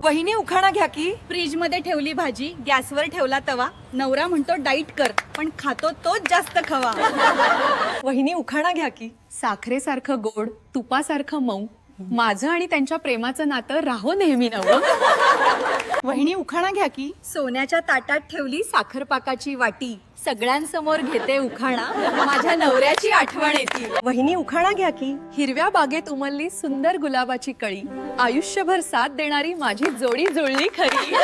वहिनी उखाणा घ्या की. फ्रीज मध्ये ठेवली भाजी, गॅसवर ठेवला तवा, नवरा म्हणतो डाईट कर, पण खातो तोच जास्त खवा. वहिनी उखाणा घ्या की. साखरेसारखं गोड, तुपासारखं मऊ, माझं आणि त्यांच्या प्रेमाचं नातं राहो नेहमी नवं. वहिनी उखाणा घ्या की. सोन्याच्या ताटात ठेवली साखरपाकाची वाटी, सगळ्यांसमोर घेते उखाणा, माझ्या नवऱ्याची आठवण येते. वहिनी उखाणा घ्या की. हिरव्या बागेत उमलली सुंदर गुलाबाची कळी, आयुष्यभर साथ देणारी माझी जोडी जुळली खरी.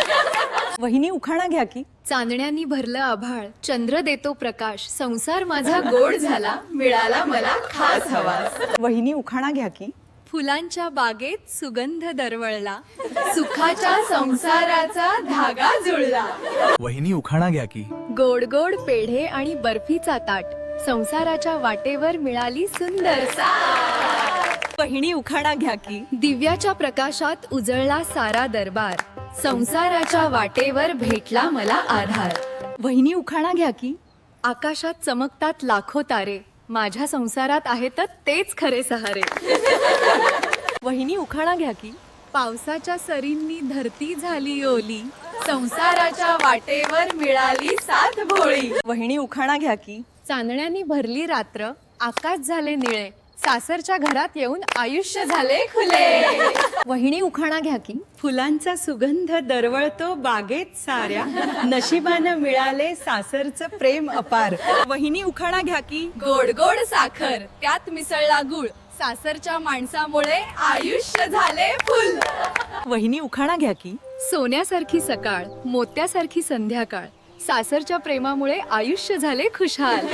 वहिनी उखाणा घ्या की. चांदण्यांनी भरलं आभाळ, चंद्र देतो प्रकाश, संसार माझा गोड झाला, मिळाला मला खास हवास. वहिनी उखाणा घ्या की. फुलांच्या बागेत सुगंध दरवळला, सुखाच्या संसाराचा धागा जुळला. वहिनी उखाणा घ्या की. गोड गोड पेढे आणि बर्फीचा ताट, संसाराच्या वाटेवर मिळाली सुंदर साथ. वहिनी उखाणा घ्या की. दिव्याच्या प्रकाशात उजळला सारा दरबार, संसाराच्या वाटेवर भेटला मला आधार. वहिनी उखाणा घ्या की. आकाशात चमकतात लाखो तारे, माझ्या संसारात आहेत तेच खरे सहारे. वहिनी उखाणा घ्या की. पावसाच्या सरींनी धरती झाली ओली, संसाराच्या वाटेवर मिळाली साथ भोळी. वहिनी उखाणा घ्या की. चांदण्यांनी भरली रात्र, आकाश झाले निळे, सासरच्या घरात येऊन आयुष्य झाले खुले. वहिनी उखाणा घ्या की. फुलांचा सुगंध दरवळतो बागेत साऱ्या, नशिबानं मिळाले सासरचं प्रेम अपार. वहिनी उखाणा घ्या की. गोड गोड साखर, त्यात मिसळला गुळ, सासरच्या माणसामुळे आयुष्य झाले फुल. वहिनी उखाणा घ्या की. सोन्यासारखी सकाळ, मोत्यासारखी संध्याकाळ, सासरच्या प्रेमामुळे आयुष्य झाले खुशहाल.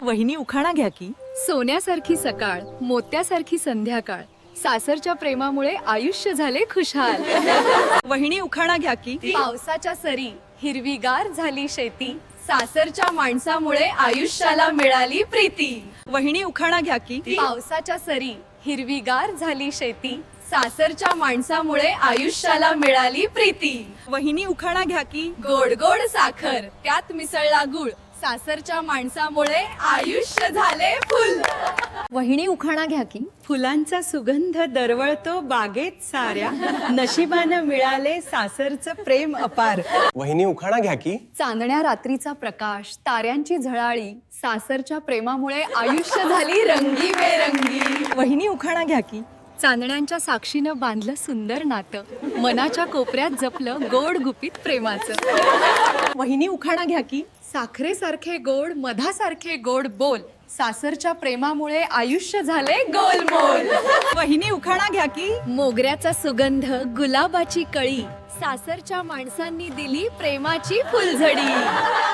वहिनी उखाणा घ्या की. सोन्यासारखी सकाळ, मोत्यासारखी संध्याकाळ, सासरच्या प्रेमामुळे आयुष्य झाले खुशहाल. वहिनी उखाणा घ्या की. पावसाच्या सरी, हिरवीगार झाली शेती, सासरच्या माणसामुळे आयुष्याला मिळाली प्रीती. वहिनी उखाणा घ्या की. पावसाच्या सरी, हिरवीगार झाली शेती, सासरच्या माणसामुळे आयुष्याला मिळाली प्रीती. वहिनी उखाणा घ्या की. गोड गोड साखर, त्यात मिसळला गुळ, सासरच्या माणसामुळे आयुष्य झाले फुल. वहिनी उखाणा घ्या की. फुलांचा सुगंध दरवळतो बागेत साऱ्या, नशिबानं मिळाले सासरचं प्रेम अपार. वहिनी उखाणा घ्या की. चांदण्या रात्रीचा प्रकाश, ताऱ्यांची झळाळी, सासरच्या प्रेमामुळे आयुष्य झाली रंगी बेरंगी. वहिनी उखाणा घ्या की. चांदण्यांच्या साक्षीनं बांधलं सुंदर नातं, मनाच्या कोपऱ्यात जपलं गोड गुपित प्रेमाचं. वहिनी उखाणा घ्या की. साखरेसारखे गोड, मधासारखे गोड बोल, सासरच्या प्रेमामुळे आयुष्य झाले गोलमोल. वहिनी उखाणा घ्या की. मोगऱ्याचा सुगंध, गुलाबाची कळी, सासरच्या माणसांनी दिली प्रेमाची फुलझडी.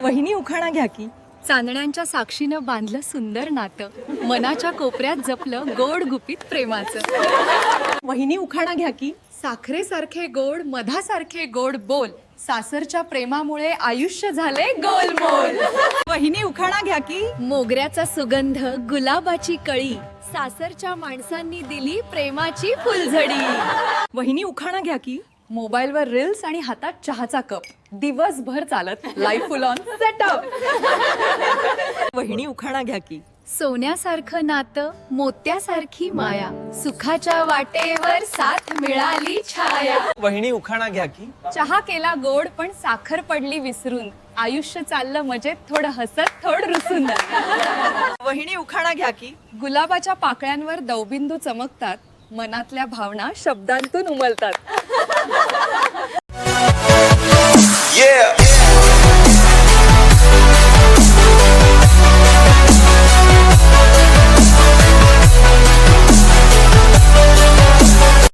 वहिनी उखाणा घ्या की. चांदण्यांच्या साक्षीनं बांधलं सुंदर नातं, मनाच्या कोपऱ्यात जपलं गोड गुपित प्रेमाचं. वहिनी उखाणा घ्या की. साखरेसारखे गोड, मधासारखे गोड बोल, सासरच्या प्रेमामुळे आयुष्य झाले गोलमोल. वहिनी उखाणा घ्या की. मोगऱ्याचा सुगंध, गुलाबाची कळी, सासरच्या माणसांनी दिली प्रेमाची फुलझडी. वहिनी उखाणा घ्या की. मोबाईलवर रील्स आणि हातात चहाचा कप, दिवसभर चालत लाईफ फुल ऑन सेटअप. वहिनी उखाणा घ्या की. सोन्यासारखं नातं, मोत्यासारखी माया, सुखाच्या वाटेवर साथ मिळाली छाया. वहिनी उखाणा घ्या की. चहा केला गोड पण साखर पडली विसरून, आयुष्य चाललं मजेत थोडं हसत थोडं रुसून. वहिनी उखाणा घ्या की. गुलाबाच्या पाकळ्यांवर दवबिंदू चमकतात, मनातल्या भावना शब्दांतून उमलतात.